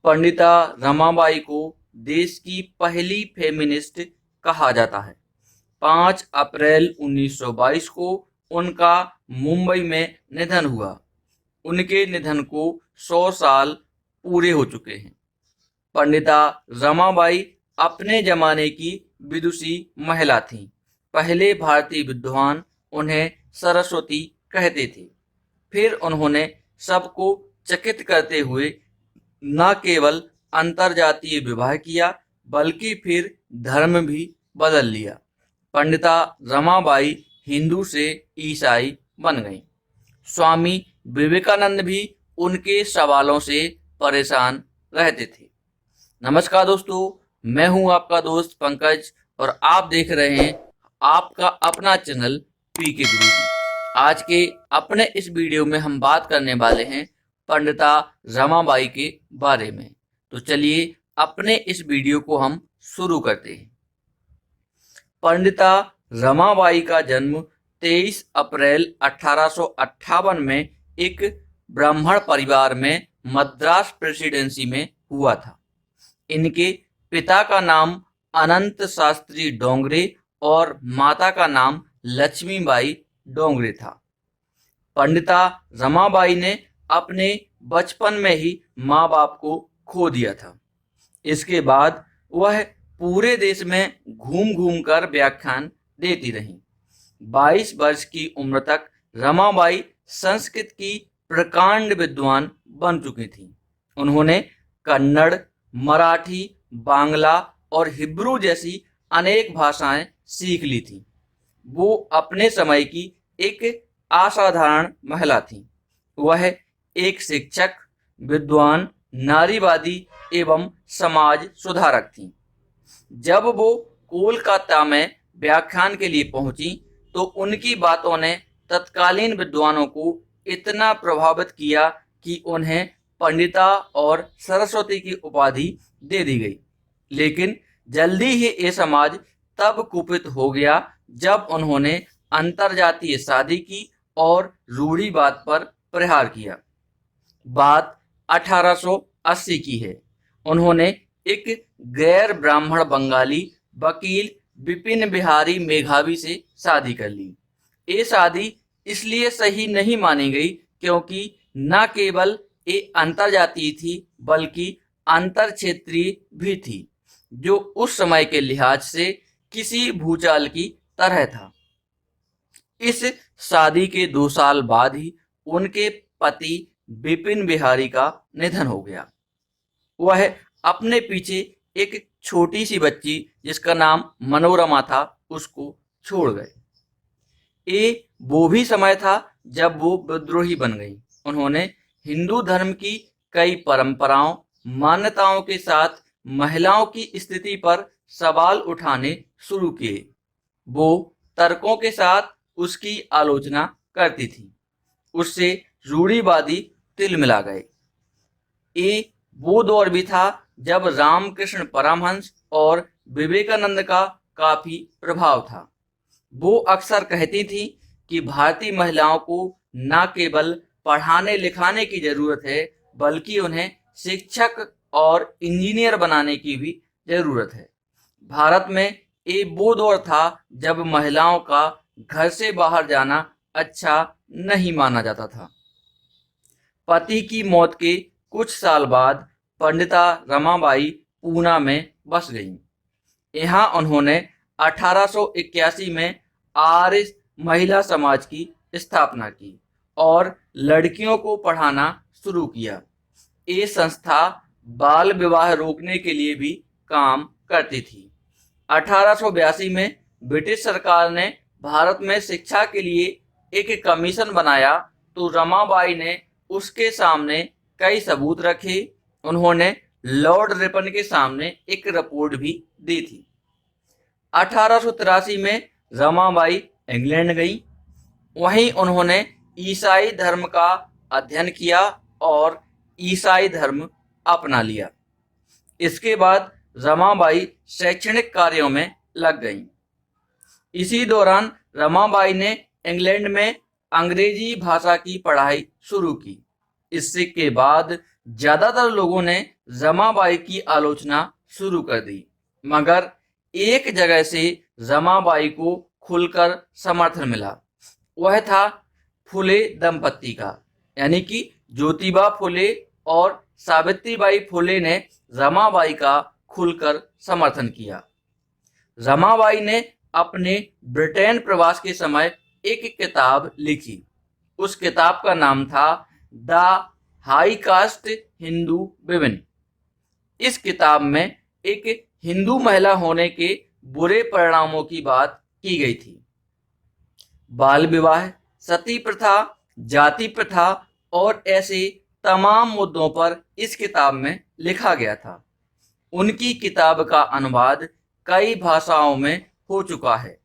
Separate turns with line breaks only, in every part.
पंडिता रमाबाई को देश की पहली फेमिनिस्ट कहा जाता है। 5 अप्रैल 1922 को उनका मुंबई में निधन हुआ। उनके निधन को 100 साल पूरे हो चुके हैं। पंडिता रमाबाई अपने जमाने की विदुषी महिला थीं। पहले भारतीय विद्वान उन्हें सरस्वती कहते थे। फिर उन्होंने सबको चकित करते हुए न केवल अंतरजातीय विवाह किया, बल्कि फिर धर्म भी बदल लिया। पंडिता रमाबाई हिंदू से ईसाई बन गईं। स्वामी विवेकानंद भी उनके सवालों से परेशान रहते थे। नमस्कार दोस्तों, मैं हूं आपका दोस्त पंकज और आप देख रहे हैं आपका अपना चैनल पीके गुरुजी। आज के अपने इस वीडियो में हम बात करने वाले हैं पंडिता रमाबाई के बारे में। तो चलिए अपने इस वीडियो को हम शुरू करते हैं। पंडिता रमाबाई का जन्म 23 अप्रैल 1858 में एक ब्राह्मण परिवार में मद्रास प्रेसिडेंसी में हुआ था। इनके पिता का नाम अनंत शास्त्री डोंगरे और माता का नाम लक्ष्मीबाई डोंगरे था। पंडिता रमाबाई ने अपने बचपन में ही माँ बाप को खो दिया था। इसके बाद वह पूरे देश में घूम घूम कर व्याख्यान देती रहीं। 22 वर्ष की उम्र तक रमाबाई संस्कृत की प्रकांड विद्वान बन चुकी थीं। उन्होंने कन्नड़, मराठी, बांग्ला और हिब्रू जैसी अनेक भाषाएं सीख ली थीं। वो अपने समय की एक असाधारण महिला थीं। वह एक शिक्षक, विद्वान, नारीवादी एवं समाज सुधारक थीं। जब वो कोलकाता में व्याख्यान के लिए पहुंची तो उनकी बातों ने तत्कालीन विद्वानों को इतना प्रभावित किया कि उन्हें पंडिता और सरस्वती की उपाधि दे दी गई। लेकिन जल्दी ही ये समाज तब कुपित हो गया जब उन्होंने अंतरजातीय शादी की और रूढ़िवाद पर प्रहार किया। बात 1880 की है। उन्होंने एक गैर ब्राह्मण बंगाली वकील विपिन बिहारी मेघावी से शादी कर ली। ये शादी इसलिए सही नहीं मानी गई क्योंकि न केवल ये अंतरजातीय थी बल्कि अंतर क्षेत्रीय भी थी, जो उस समय के लिहाज से किसी भूचाल की तरह था। इस शादी के 2 साल बाद ही उनके पति विपिन बिहारी का निधन हो गया। वह अपने पीछे एक छोटी सी बच्ची जिसका नाम मनोरमा था उसको छोड़ गए। ये वो भी समय था जब वो विद्रोही बन गई। उन्होंने हिंदू धर्म की कई परंपराओं, मान्यताओं के साथ महिलाओं की स्थिति पर सवाल उठाने शुरू किए। वो तर्कों के साथ उसकी आलोचना करती थी। उससे रूढ़िवादी तिल मिला गए। ये वो दौर भी था जब रामकृष्ण परमहंस और विवेकानंद का काफी प्रभाव था। वो अक्सर कहती थी कि भारतीय महिलाओं को न केवल पढ़ाने लिखाने की जरूरत है बल्कि उन्हें शिक्षक और इंजीनियर बनाने की भी जरूरत है। भारत में ये वो दौर था जब महिलाओं का घर से बाहर जाना अच्छा नहीं माना जाता था। पति की मौत के कुछ साल बाद पंडिता रमाबाई पूना में बस गईं। यहाँ उन्होंने 1881 में आर्य महिला समाज की स्थापना की और लड़कियों को पढ़ाना शुरू किया। ये संस्था बाल विवाह रोकने के लिए भी काम करती थी। 1882 में ब्रिटिश सरकार ने भारत में शिक्षा के लिए एक कमीशन बनाया तो रमाबाई ने उसके सामने कई सबूत रखे। उन्होंने लॉर्ड रिपन के सामने एक रिपोर्ट भी दी थी। 1883 में रमाबाई इंग्लैंड गई। वहीं उन्होंने ईसाई धर्म का अध्ययन किया और ईसाई धर्म अपना लिया। इसके बाद रमाबाई शैक्षणिक कार्यों में लग गईं। इसी दौरान रमाबाई ने इंग्लैंड में अंग्रेजी भाषा की पढ़ाई शुरू की। इसके बाद ज्यादातर लोगों ने रमाबाई की आलोचना शुरू कर दी, मगर एक जगह से रमाबाई को खुलकर समर्थन मिला। वह था फुले दंपत्ति का, यानी कि ज्योतिबा फुले और सावित्रीबाई फुले ने रमाबाई का खुलकर समर्थन किया। रमाबाई ने अपने ब्रिटेन प्रवास के समय एक किताब लिखी। उस किताब का नाम था the high cast Hindu women. इस किताब में एक हिंदू महिला होने के बुरे परिणामों की बात की गई थी। बाल विवाह, सती प्रथा, जाति प्रथा और ऐसे तमाम मुद्दों पर इस किताब में लिखा गया था। उनकी किताब का अनुवाद कई भाषाओं में हो चुका है।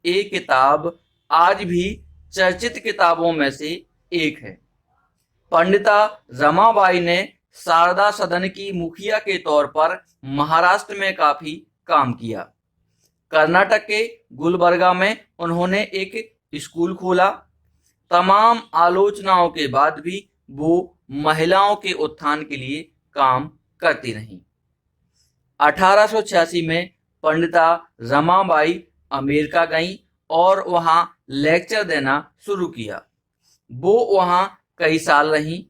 ये किताब आज भी चर्चित किताबों में से एक है। पंडिता रमाबाई ने शारदा सदन की मुखिया के तौर पर महाराष्ट्र में काफी काम किया। कर्नाटक के गुलबर्गा में उन्होंने एक स्कूल खोला। तमाम आलोचनाओं के बाद भी वो महिलाओं के उत्थान के लिए काम करती रहीं। 1886 में पंडिता रमाबाई अमेरिका गईं और वहां लेक्चर देना शुरू किया। वो वहां कई साल रहीं।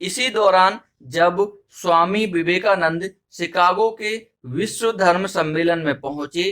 इसी दौरान जब स्वामी विवेकानंद शिकागो के विश्व धर्म सम्मेलन में पहुंचे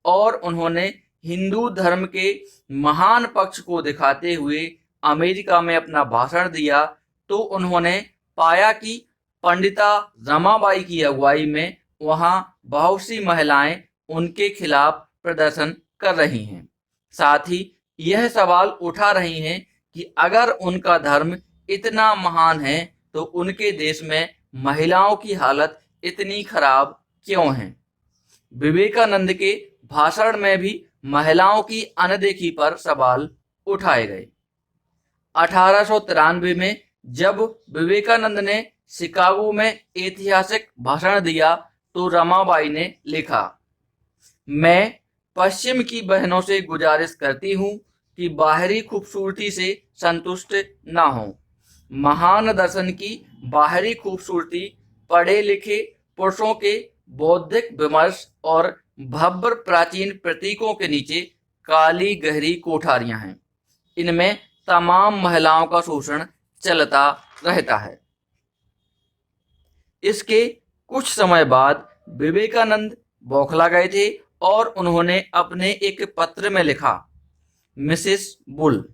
और उन्होंने हिंदू धर्म के महान पक्ष को दिखाते हुए अमेरिका में अपना भाषण दिया, तो उन्होंने पाया कि पंडिता रमाबाई की अगुवाई में वहां बहुत सी महिलाएं उनके खिलाफ प्रदर्शन कर रही हैं। साथ ही यह सवाल उठा रही हैं कि अगर उनका धर्म इतना महान है तो उनके देश में महिलाओं की हालत इतनी खराब क्यों है। विवेकानंद के भाषण में भी महिलाओं की अनदेखी पर सवाल उठाए गए। 1893 में जब विवेकानंद ने शिकागो में ऐतिहासिक भाषण दिया तो रमाबाई ने लिखा, मैं पश्चिम की बहनों से गुजारिश करती हूँ कि बाहरी खूबसूरती से संतुष्ट न हो। महान दर्शन की बाहरी खूबसूरती पढ़े लिखे पुरुषों के बौद्धिक विमर्श और भव्य प्राचीन प्रतीकों के नीचे काली गहरी कोठारियां हैं। इनमें तमाम महिलाओं का शोषण चलता रहता है। इसके कुछ समय बाद विवेकानंद बौखला गए थे और उन्होंने अपने एक पत्र में लिखा, मिसेस बुल,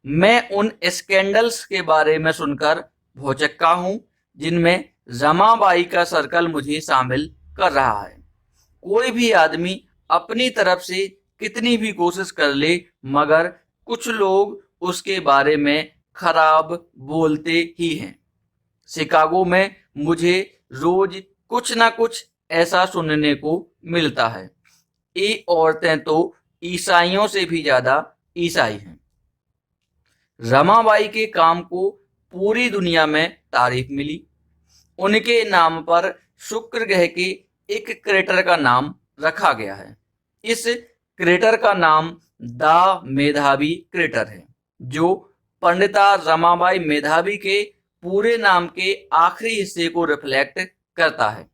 मैं उन स्कैंडल्स के बारे में सुनकर भौचक्का हूं जिनमें रमाबाई का सर्कल मुझे शामिल कर रहा है। कोई भी आदमी अपनी तरफ से कितनी भी कोशिश कर ले, मगर कुछ लोग उसके बारे में खराब बोलते ही हैं। शिकागो में मुझे रोज कुछ ना कुछ ऐसा सुनने को मिलता है। ये औरतें तो ईसाइयों से भी ज्यादा ईसाई हैं। रमाबाई के काम को पूरी दुनिया में तारीफ मिली। उनके नाम पर शुक्र ग्रह के एक क्रेटर का नाम रखा गया है। इस क्रेटर का नाम द मेधावी क्रेटर है, जो पंडिता रमाबाई मेधावी के पूरे नाम के आखिरी हिस्से को रिफ्लेक्ट करता है।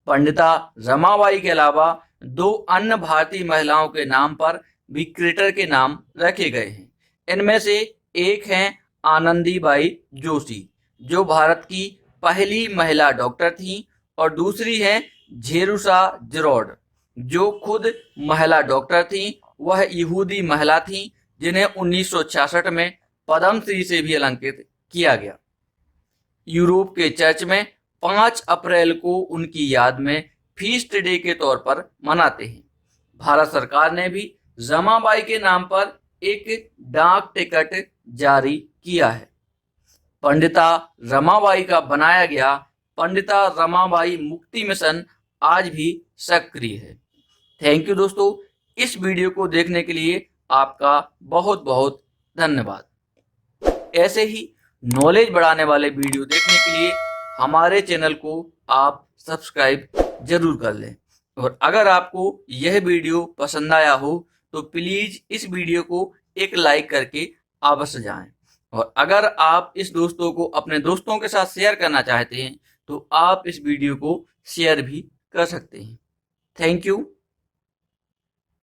पंडिता रमाबाई के अलावा दो अन्य भारतीय महिलाओं के नाम पर भी क्रेटर के नाम रखे गए हैं। इनमें से एक हैं आनंदीबाई जोशी, जो भारत की पहली महिला डॉक्टर थी, और दूसरी हैं झेरुसा जिरोड, जो खुद महिला डॉक्टर थी। वह यहूदी महिला थी जिन्हें 1966 में पद्मश्री से भी अलंकृत किया गया। यूरोप के चर्च में 5 अप्रैल को उनकी याद में फीस्ट डे के तौर पर मनाते हैं। भारत सरकार ने भी रमाबाई के नाम पर एक डाक टिकट जारी किया है। पंडिता रमाबाई का बनाया गया पंडिता रमाबाई मुक्ति मिशन आज भी सक्रिय है। थैंक यू दोस्तों, इस वीडियो को देखने के लिए आपका बहुत बहुत धन्यवाद। ऐसे ही नॉलेज बढ़ाने वाले वीडियो देखने के लिए हमारे चैनल को आप सब्सक्राइब जरूर कर लें, और अगर आपको यह वीडियो पसंद आया हो तो प्लीज इस वीडियो को एक लाइक करके अवश्य जाएं, और अगर आप इस दोस्तों को अपने दोस्तों के साथ शेयर करना चाहते हैं तो आप इस वीडियो को शेयर भी कर सकते हैं। Thank you.